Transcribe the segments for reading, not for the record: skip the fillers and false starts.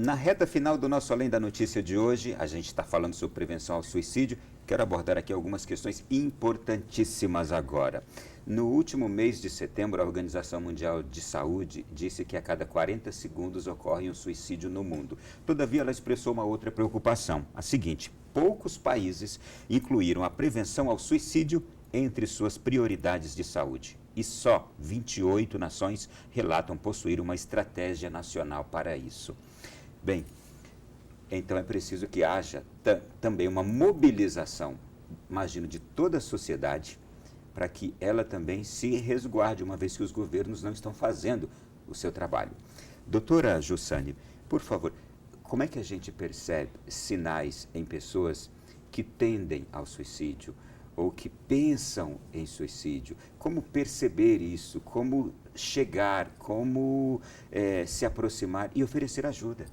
Na reta final do nosso Além da Notícia de hoje, a gente está falando sobre prevenção ao suicídio. Quero abordar aqui algumas questões importantíssimas agora. No último mês de setembro, a Organização Mundial de Saúde disse que a cada 40 segundos ocorre um suicídio no mundo. Todavia, ela expressou uma outra preocupação, a seguinte: poucos países incluíram a prevenção ao suicídio entre suas prioridades de saúde. E só 28 nações relatam possuir uma estratégia nacional para isso. Bem, então é preciso que haja também uma mobilização, imagino, de toda a sociedade, para que ela também se resguarde, uma vez que os governos não estão fazendo o seu trabalho. Doutora Jussane, por favor, como é que a gente percebe sinais em pessoas que tendem ao suicídio ou que pensam em suicídio? Como perceber isso? Como chegar? Como se aproximar e oferecer ajuda?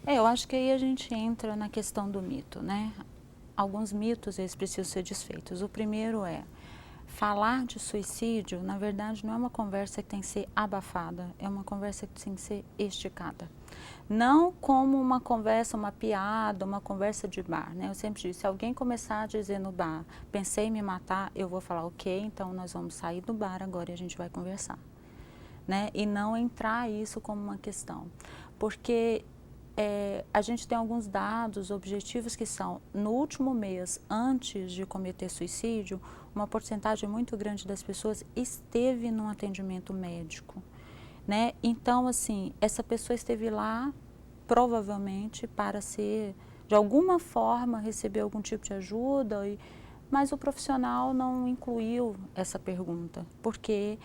Eu acho que aí a gente entra na questão do mito, né? Alguns mitos, eles precisam ser desfeitos. O primeiro é, falar de suicídio, na verdade, não é uma conversa que tem que ser abafada, é uma conversa que tem que ser esticada. Não como uma conversa, uma piada, uma conversa de bar, né? Eu sempre digo, se alguém começar a dizer no bar, pensei em me matar, eu vou falar, ok, então nós vamos sair do bar agora e a gente vai conversar, né? E não entrar isso como uma questão, porque a gente tem alguns dados objetivos que são, no último mês, antes de cometer suicídio, uma porcentagem muito grande das pessoas esteve num atendimento médico, né? Então, assim, essa pessoa esteve lá, provavelmente, para ser, de alguma forma, receber algum tipo de ajuda, mas o profissional não incluiu essa pergunta, porque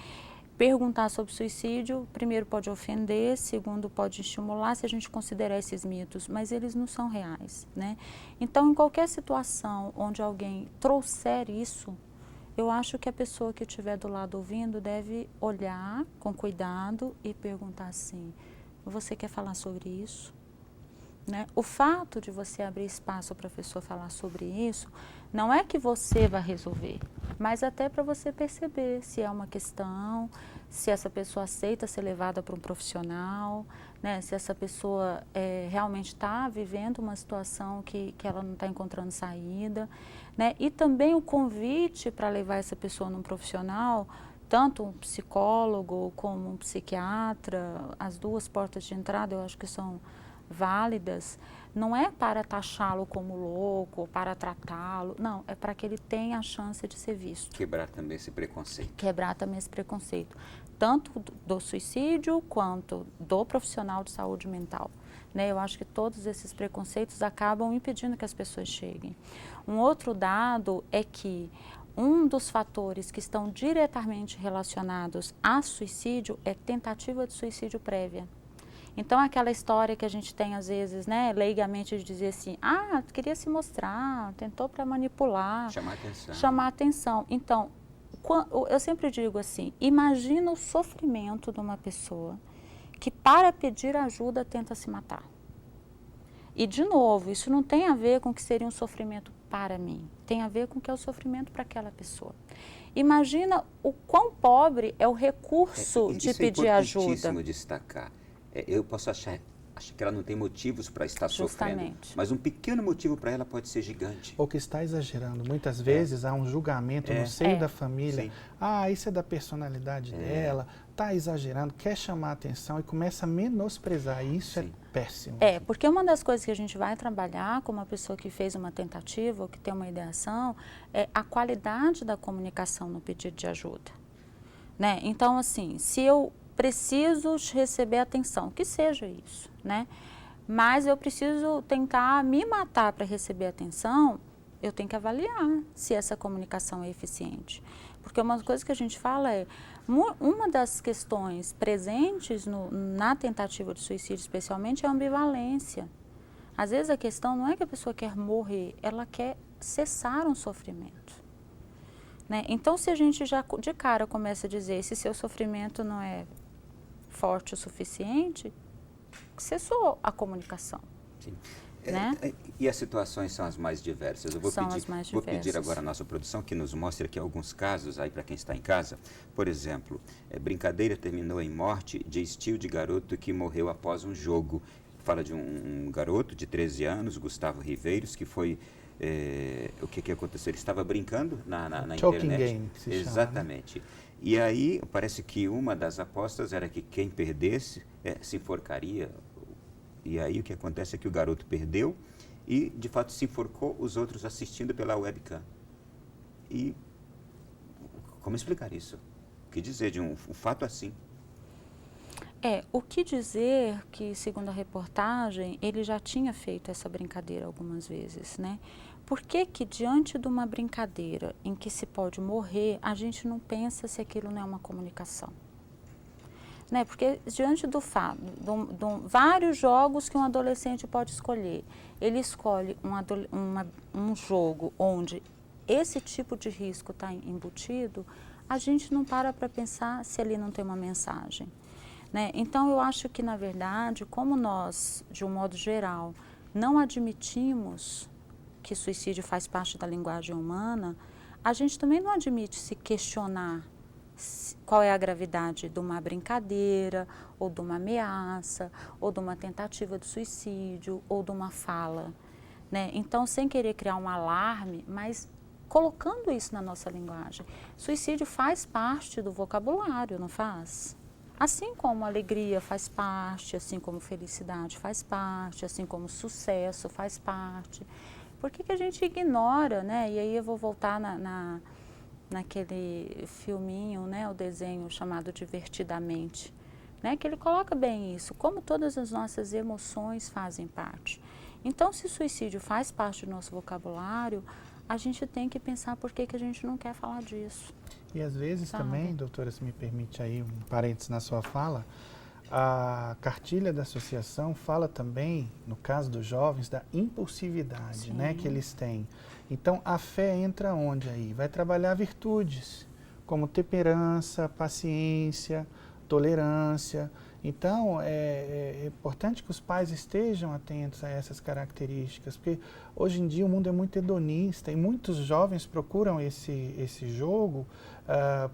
perguntar sobre suicídio, primeiro pode ofender, segundo pode estimular se a gente considerar esses mitos, mas eles não são reais, né? Então, em qualquer situação onde alguém trouxer isso, eu acho que a pessoa que estiver do lado ouvindo deve olhar com cuidado e perguntar assim, você quer falar sobre isso? Né? O fato de você abrir espaço para a pessoa falar sobre isso, não é que você vai resolver, mas até para você perceber se é uma questão, se essa pessoa aceita ser levada para um profissional, né? Se essa pessoa realmente está vivendo uma situação que ela não está encontrando saída, né? E também o convite para levar essa pessoa num profissional, tanto um psicólogo como um psiquiatra, as duas portas de entrada eu acho que são válidas, não é para taxá-lo como louco, para tratá-lo, não, é para que ele tenha a chance de ser visto. Quebrar também esse preconceito. Quebrar também esse preconceito, tanto do suicídio quanto do profissional de saúde mental. Né? Eu acho que todos esses preconceitos acabam impedindo que as pessoas cheguem. Um outro dado é que um dos fatores que estão diretamente relacionados a suicídio é tentativa de suicídio prévia. Então, aquela história que a gente tem, às vezes, né, leigamente, de dizer assim, queria se mostrar, tentou para manipular. Chamar atenção. Chamar atenção. Então, eu sempre digo assim, imagina o sofrimento de uma pessoa que, para pedir ajuda, tenta se matar. E, de novo, isso não tem a ver com o que seria um sofrimento para mim, tem a ver com o que é o sofrimento para aquela pessoa. Imagina o quão pobre é o recurso de pedir ajuda. Isso é importantíssimo destacar. Eu posso achar que ela não tem motivos para estar sofrendo, mas um pequeno motivo para ela pode ser gigante. Ou que está exagerando. Muitas vezes há um julgamento no seio da família. Sim. Isso é da personalidade dela, está exagerando, quer chamar a atenção e começa a menosprezar. Isso Sim. é péssimo. Porque uma das coisas que a gente vai trabalhar com uma pessoa que fez uma tentativa ou que tem uma ideação é a qualidade da comunicação no pedido de ajuda. Né? Então, assim, se eu preciso receber atenção, que seja isso, né? Mas eu preciso tentar me matar para receber atenção, eu tenho que avaliar se essa comunicação é eficiente. Porque uma coisa que a gente fala é, uma das questões presentes na tentativa de suicídio especialmente é a ambivalência. Às vezes a questão não é que a pessoa quer morrer, ela quer cessar um sofrimento. Né? Então, se a gente já de cara começa a dizer, se seu sofrimento não é forte o suficiente, cessou a comunicação. Sim. Né? E as situações são as mais diversas. Eu vou pedir agora à nossa produção que nos mostre aqui alguns casos aí para quem está em casa. Por exemplo, brincadeira terminou em morte, diz tio de garoto que morreu após um jogo. fala de um garoto de 13 anos, Gustavo Riveiros, que foi... o que aconteceu? Ele estava brincando na Choking internet. game, que se Exatamente. Chama, né? E aí, parece que uma das apostas era que quem perdesse se enforcaria. E aí o que acontece é que o garoto perdeu e, de fato, se enforcou, os outros assistindo pela webcam. E como explicar isso? O que dizer de um fato assim? O que dizer que, segundo a reportagem, ele já tinha feito essa brincadeira algumas vezes, né? Por que que diante de uma brincadeira em que se pode morrer, a gente não pensa se aquilo não é uma comunicação? Né? Porque diante do fato, vários jogos que um adolescente pode escolher, ele escolhe um jogo onde esse tipo de risco está embutido, a gente não para pensar se ali não tem uma mensagem. Né? Então, eu acho que, na verdade, como nós, de um modo geral, não admitimos que suicídio faz parte da linguagem humana, a gente também não admite se questionar qual é a gravidade de uma brincadeira, ou de uma ameaça, ou de uma tentativa de suicídio, ou de uma fala. Né? Então, sem querer criar um alarme, mas colocando isso na nossa linguagem. Suicídio faz parte do vocabulário, não faz? Assim como alegria faz parte, assim como felicidade faz parte, assim como sucesso faz parte. Por que a gente ignora, né? E aí eu vou voltar naquele filminho, né? O desenho chamado Divertidamente, né? Que ele coloca bem isso, como todas as nossas emoções fazem parte. Então, se o suicídio faz parte do nosso vocabulário, a gente tem que pensar por que a gente não quer falar disso. E às vezes também, doutora, se me permite aí um parênteses na sua fala, a cartilha da associação fala também, no caso dos jovens, da impulsividade, né, que eles têm. Então, a fé entra onde aí? Vai trabalhar virtudes, como temperança, paciência, tolerância. Então, é importante que os pais estejam atentos a essas características, porque hoje em dia o mundo é muito hedonista e muitos jovens procuram esse jogo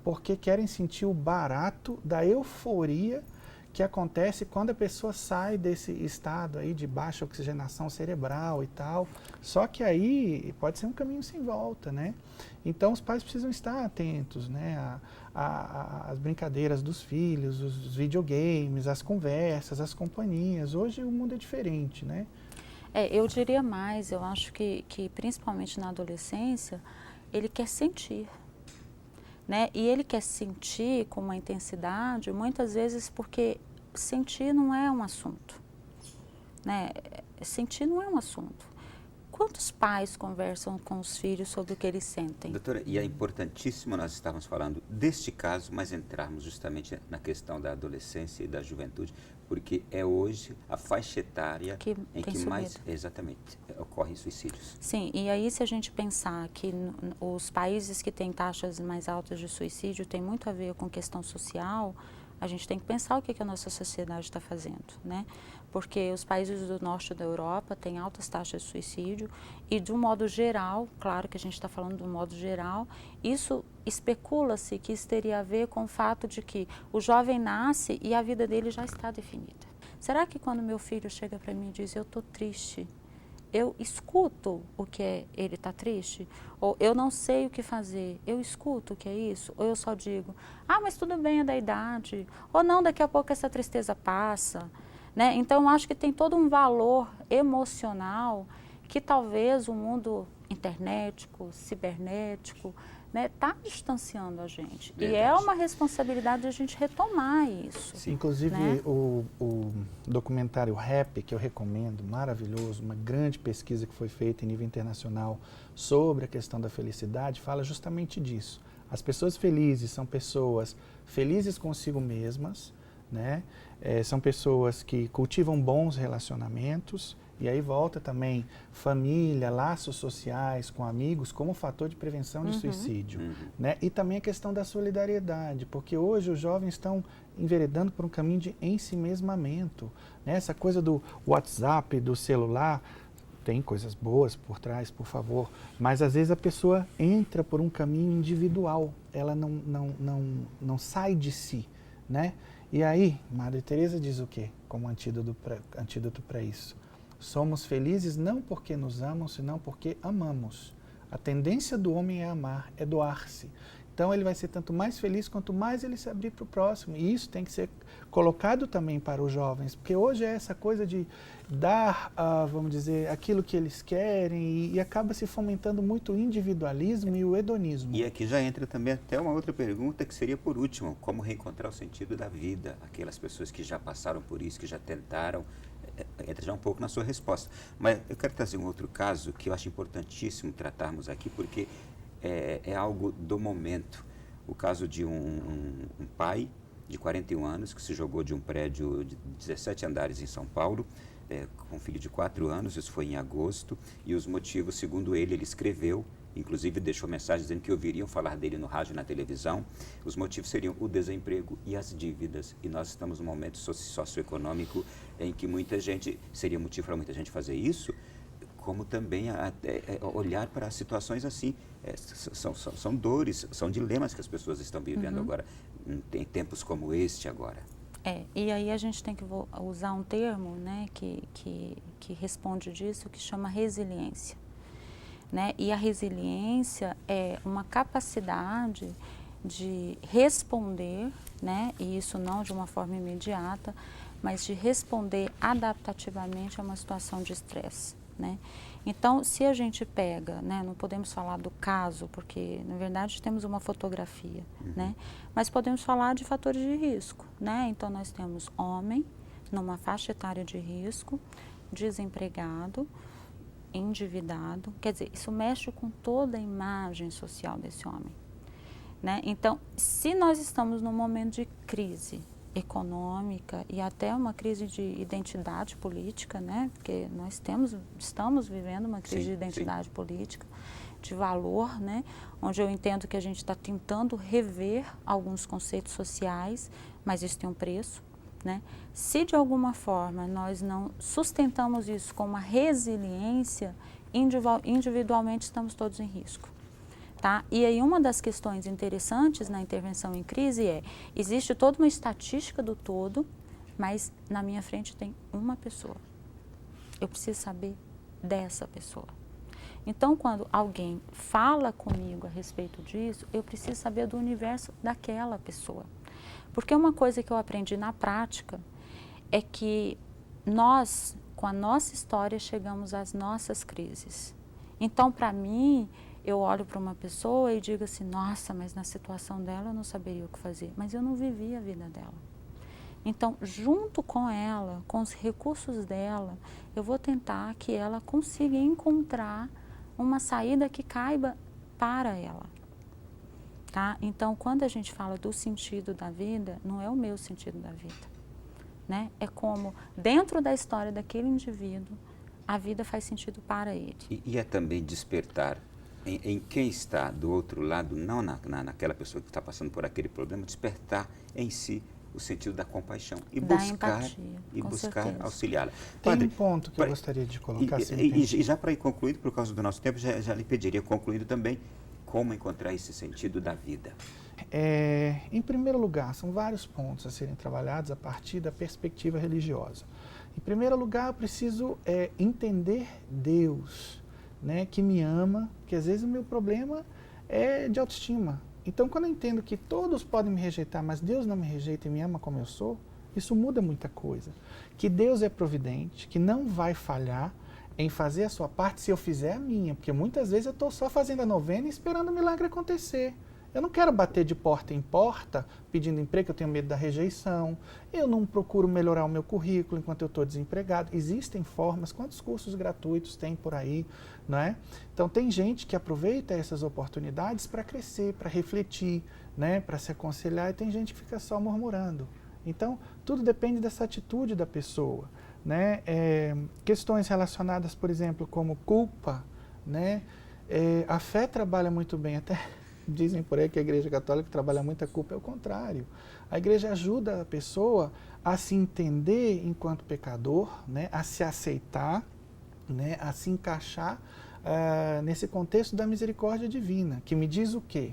porque querem sentir o barato da euforia que acontece quando a pessoa sai desse estado aí de baixa oxigenação cerebral e tal. Só que aí pode ser um caminho sem volta, né? Então os pais precisam estar atentos, né, às brincadeiras dos filhos, os videogames, as conversas, as companhias. Hoje o mundo é diferente, né? Eu diria mais, eu acho que principalmente na adolescência, ele quer sentir. Né? E ele quer sentir com uma intensidade, muitas vezes porque sentir não é um assunto. Né? Sentir não é um assunto. Quantos pais conversam com os filhos sobre o que eles sentem? Doutora, e é importantíssimo, nós estávamos falando deste caso, mas entrarmos justamente na questão da adolescência e da juventude, porque é hoje a faixa etária em que mais, exatamente, ocorrem suicídios. Sim, e aí se a gente pensar que os países que têm taxas mais altas de suicídio tem muito a ver com questão social, a gente tem que pensar o que a nossa sociedade está fazendo, né? Porque os países do norte da Europa têm altas taxas de suicídio e, de um modo geral, claro que a gente está falando de um modo geral, isso especula-se que isso teria a ver com o fato de que o jovem nasce e a vida dele já está definida. Será que quando meu filho chega para mim e diz, eu estou triste, eu escuto o que é ele está triste? Ou eu não sei o que fazer, eu escuto o que é isso? Ou eu só digo, mas tudo bem, é da idade. Ou não, daqui a pouco essa tristeza passa. Né? Então, eu acho que tem todo um valor emocional que talvez o mundo internetico, cibernético, está distanciando a gente. Verdade. E é uma responsabilidade de a gente retomar isso. Sim, inclusive, né? o documentário Rap, que eu recomendo, maravilhoso, uma grande pesquisa que foi feita em nível internacional sobre a questão da felicidade, fala justamente disso. As pessoas felizes são pessoas felizes consigo mesmas, né? São pessoas que cultivam bons relacionamentos, e aí volta também família, laços sociais com amigos como fator de prevenção de suicídio. Né? E também a questão da solidariedade, porque hoje os jovens estão enveredando por um caminho de ensimesmamento. Né? Essa coisa do WhatsApp, do celular, tem coisas boas por trás, por favor, mas às vezes a pessoa entra por um caminho individual, ela não sai de si. Né? E aí, Madre Teresa diz o quê? Como antídoto para isso. Somos felizes não porque nos amam, senão porque amamos. A tendência do homem é amar, é doar-se. Então ele vai ser tanto mais feliz quanto mais ele se abrir para o próximo. E isso tem que ser colocado também para os jovens, porque hoje é essa coisa de dar, vamos dizer, aquilo que eles querem e acaba se fomentando muito o individualismo e o hedonismo. E aqui já entra também até uma outra pergunta que seria por último, como reencontrar o sentido da vida? Aquelas pessoas que já passaram por isso, que já tentaram, entra já um pouco na sua resposta. Mas eu quero trazer um outro caso que eu acho importantíssimo tratarmos aqui, porque é algo do momento. O caso de um pai de 41 anos que se jogou de um prédio de 17 andares em São Paulo, com um filho de 4 anos, isso foi em agosto, e os motivos, segundo ele escreveu, inclusive deixou mensagem dizendo que ouviriam falar dele no rádio e na televisão. Os motivos seriam o desemprego e as dívidas, e nós estamos num momento socioeconômico em que muita gente, seria motivo para muita gente fazer isso, como também olhar para situações assim. São dores, são dilemas que as pessoas estão vivendo agora, em tempos como este agora. E aí a gente tem que usar um termo, né, que responde disso, que chama resiliência. Né? E a resiliência é uma capacidade de responder, né, e isso não de uma forma imediata, mas de responder adaptativamente a uma situação de estresse. Né? Então, se a gente pega, né, não podemos falar do caso, porque na verdade temos uma fotografia, né? Mas podemos falar de fatores de risco. Né? Então, nós temos homem numa faixa etária de risco, desempregado, endividado, quer dizer, isso mexe com toda a imagem social desse homem. Né? Então, se nós estamos num momento de crise econômica e até uma crise de identidade política, né? Porque nós estamos vivendo uma crise de identidade política, de valor, né? Onde eu entendo que a gente está tentando rever alguns conceitos sociais, mas isso tem um preço. Né? Se de alguma forma nós não sustentamos isso com uma resiliência, individualmente estamos todos em risco. Tá? E aí uma das questões interessantes na intervenção em crise existe toda uma estatística do todo, mas na minha frente tem uma pessoa. Eu preciso saber dessa pessoa. Então, quando alguém fala comigo a respeito disso, eu preciso saber do universo daquela pessoa. Porque uma coisa que eu aprendi na prática é que nós, com a nossa história, chegamos às nossas crises. Então, para mim, eu olho para uma pessoa e digo assim, nossa, mas na situação dela eu não saberia o que fazer. Mas eu não vivi a vida dela. Então, junto com ela, com os recursos dela, eu vou tentar que ela consiga encontrar uma saída que caiba para ela. Tá? Então, quando a gente fala do sentido da vida, não é o meu sentido da vida. Né? É como, dentro da história daquele indivíduo, a vida faz sentido para ele. E é também despertar em quem está do outro lado, não naquela pessoa que está passando por aquele problema, despertar em si o sentido da compaixão e buscar auxiliá-la. Tem um ponto que eu gostaria de colocar. E já para ir concluindo, por causa do nosso tempo, já lhe pediria, concluindo também, como encontrar esse sentido da vida? Em primeiro lugar, são vários pontos a serem trabalhados a partir da perspectiva religiosa. Em primeiro lugar, eu preciso entender Deus, né, que me ama, que às vezes o meu problema é de autoestima. Então, quando eu entendo que todos podem me rejeitar, mas Deus não me rejeita e me ama como eu sou, isso muda muita coisa. Que Deus é providente, que não vai falhar em fazer a sua parte se eu fizer a minha, porque muitas vezes eu estou só fazendo a novena e esperando o milagre acontecer. Eu não quero bater de porta em porta pedindo emprego, eu tenho medo da rejeição. Eu não procuro melhorar o meu currículo enquanto eu estou desempregado. Existem formas, quantos cursos gratuitos tem por aí, não é? Então tem gente que aproveita essas oportunidades para crescer, para refletir, né, para se aconselhar, e tem gente que fica só murmurando. Então tudo depende dessa atitude da pessoa, né? Questões relacionadas, por exemplo, como culpa, né? A fé trabalha muito bem, até dizem por aí que a Igreja Católica trabalha muita culpa, é o contrário. A Igreja ajuda a pessoa a se entender enquanto pecador, né, a se aceitar, né, a se encaixar nesse contexto da misericórdia divina, que me diz o quê?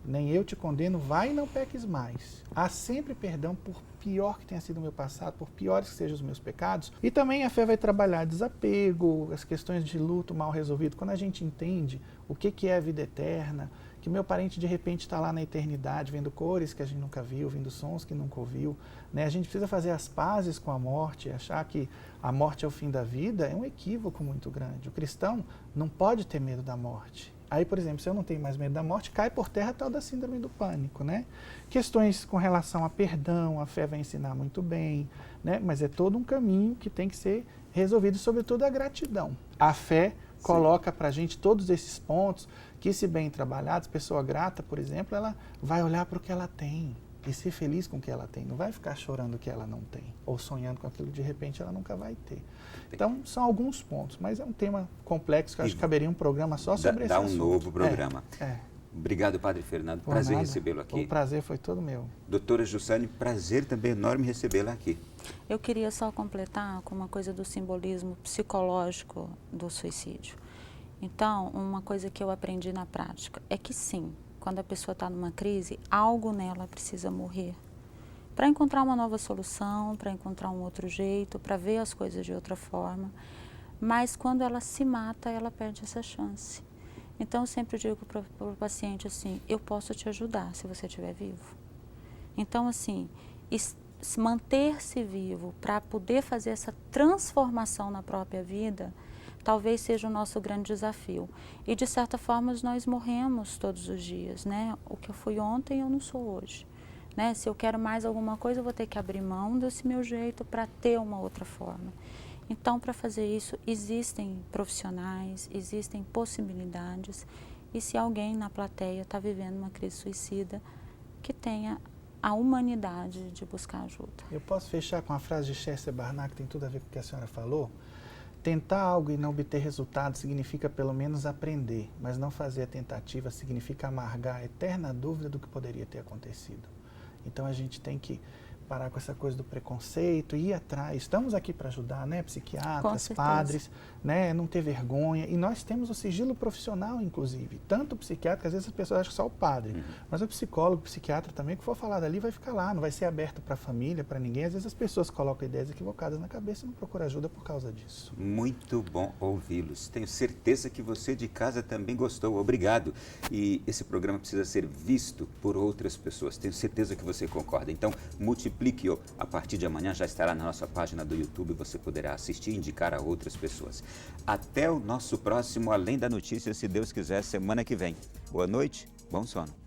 nem eu te condeno, vai e não peques mais. Há sempre perdão por pior que tenha sido o meu passado, por piores que sejam os meus pecados. E também a fé vai trabalhar desapego, as questões de luto mal resolvido. Quando a gente entende o que é a vida eterna, que meu parente de repente está lá na eternidade, vendo cores que a gente nunca viu, vendo sons que nunca ouviu, né? A gente precisa fazer as pazes com a morte, achar que a morte é o fim da vida, é um equívoco muito grande. O cristão não pode ter medo da morte. Aí, por exemplo, se eu não tenho mais medo da morte, cai por terra a tal da síndrome do pânico, né? Questões com relação a perdão, a fé vai ensinar muito bem, né? Mas é todo um caminho que tem que ser resolvido, sobretudo a gratidão. A fé coloca para a gente todos esses pontos que, se bem trabalhados, pessoa grata, por exemplo, ela vai olhar para o que ela tem e ser feliz com o que ela tem. Não vai ficar chorando o que ela não tem ou sonhando com aquilo que de repente ela nunca vai ter. Então, são alguns pontos, mas é um tema complexo que eu acho que caberia um programa só sobre esse assunto. Dá um novo programa. É. Obrigado, Padre Fernando. Por prazer nada. recebê-lo aqui. O prazer foi todo meu. Doutora Jussane, prazer também enorme recebê-la aqui. Eu queria só completar com uma coisa do simbolismo psicológico do suicídio. Então, uma coisa que eu aprendi na prática é que sim, quando a pessoa está numa crise, algo nela precisa morrer. Para encontrar uma nova solução, para encontrar um outro jeito, para ver as coisas de outra forma. Mas quando ela se mata, ela perde essa chance. Então, eu sempre digo para o paciente assim, eu posso te ajudar se você estiver vivo. Então, assim, manter-se vivo para poder fazer essa transformação na própria vida, talvez seja o nosso grande desafio. E, de certa forma, nós morremos todos os dias, né? O que eu fui ontem, eu não sou hoje. Né? Se eu quero mais alguma coisa, eu vou ter que abrir mão desse meu jeito para ter uma outra forma. Então, para fazer isso, existem profissionais, existem possibilidades. E se alguém na plateia está vivendo uma crise suicida, que tenha a humanidade de buscar ajuda. Eu posso fechar com a frase de Chester Barnard, que tem tudo a ver com o que a senhora falou? Tentar algo e não obter resultado significa pelo menos aprender, mas não fazer a tentativa significa amargar a eterna dúvida do que poderia ter acontecido. Então a gente tem que parar com essa coisa do preconceito, ir atrás. Estamos aqui para ajudar, né? Psiquiatras, padres, né? Não ter vergonha. E nós temos o sigilo profissional, inclusive. Tanto o psiquiatra, que às vezes as pessoas acham que só o padre. Mas o psicólogo, o psiquiatra também, que for falar dali, vai ficar lá. Não vai ser aberto para a família, para ninguém. Às vezes as pessoas colocam ideias equivocadas na cabeça e não procuram ajuda por causa disso. Muito bom ouvi-los. Tenho certeza que você de casa também gostou. Obrigado. E esse programa precisa ser visto por outras pessoas. Tenho certeza que você concorda. Então, multiplique-o. A partir de amanhã já estará na nossa página do YouTube. Você poderá assistir e indicar a outras pessoas. Até o nosso próximo Além da Notícia, se Deus quiser, semana que vem. Boa noite, bom sono.